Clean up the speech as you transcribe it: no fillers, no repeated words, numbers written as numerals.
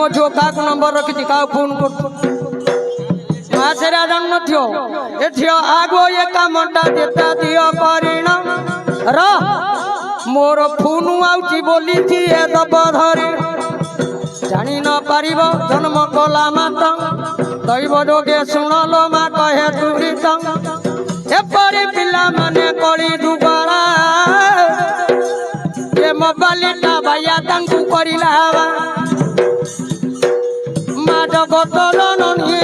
मो झील क्या नंबर रखी क्या फोन कर सेरा जान नथियो ए झील आगो ये कामटा देता दियो करिना र मोर फोन आउची बोली थी ए दब धरी जानी न पारिब जन्म कला माता दैव जोगे शुणलो मा कहे दुरीत एपरी पिला माने कली दुबारा ए मोबाइलटा भाइया तांकु करिला मा जगत जननी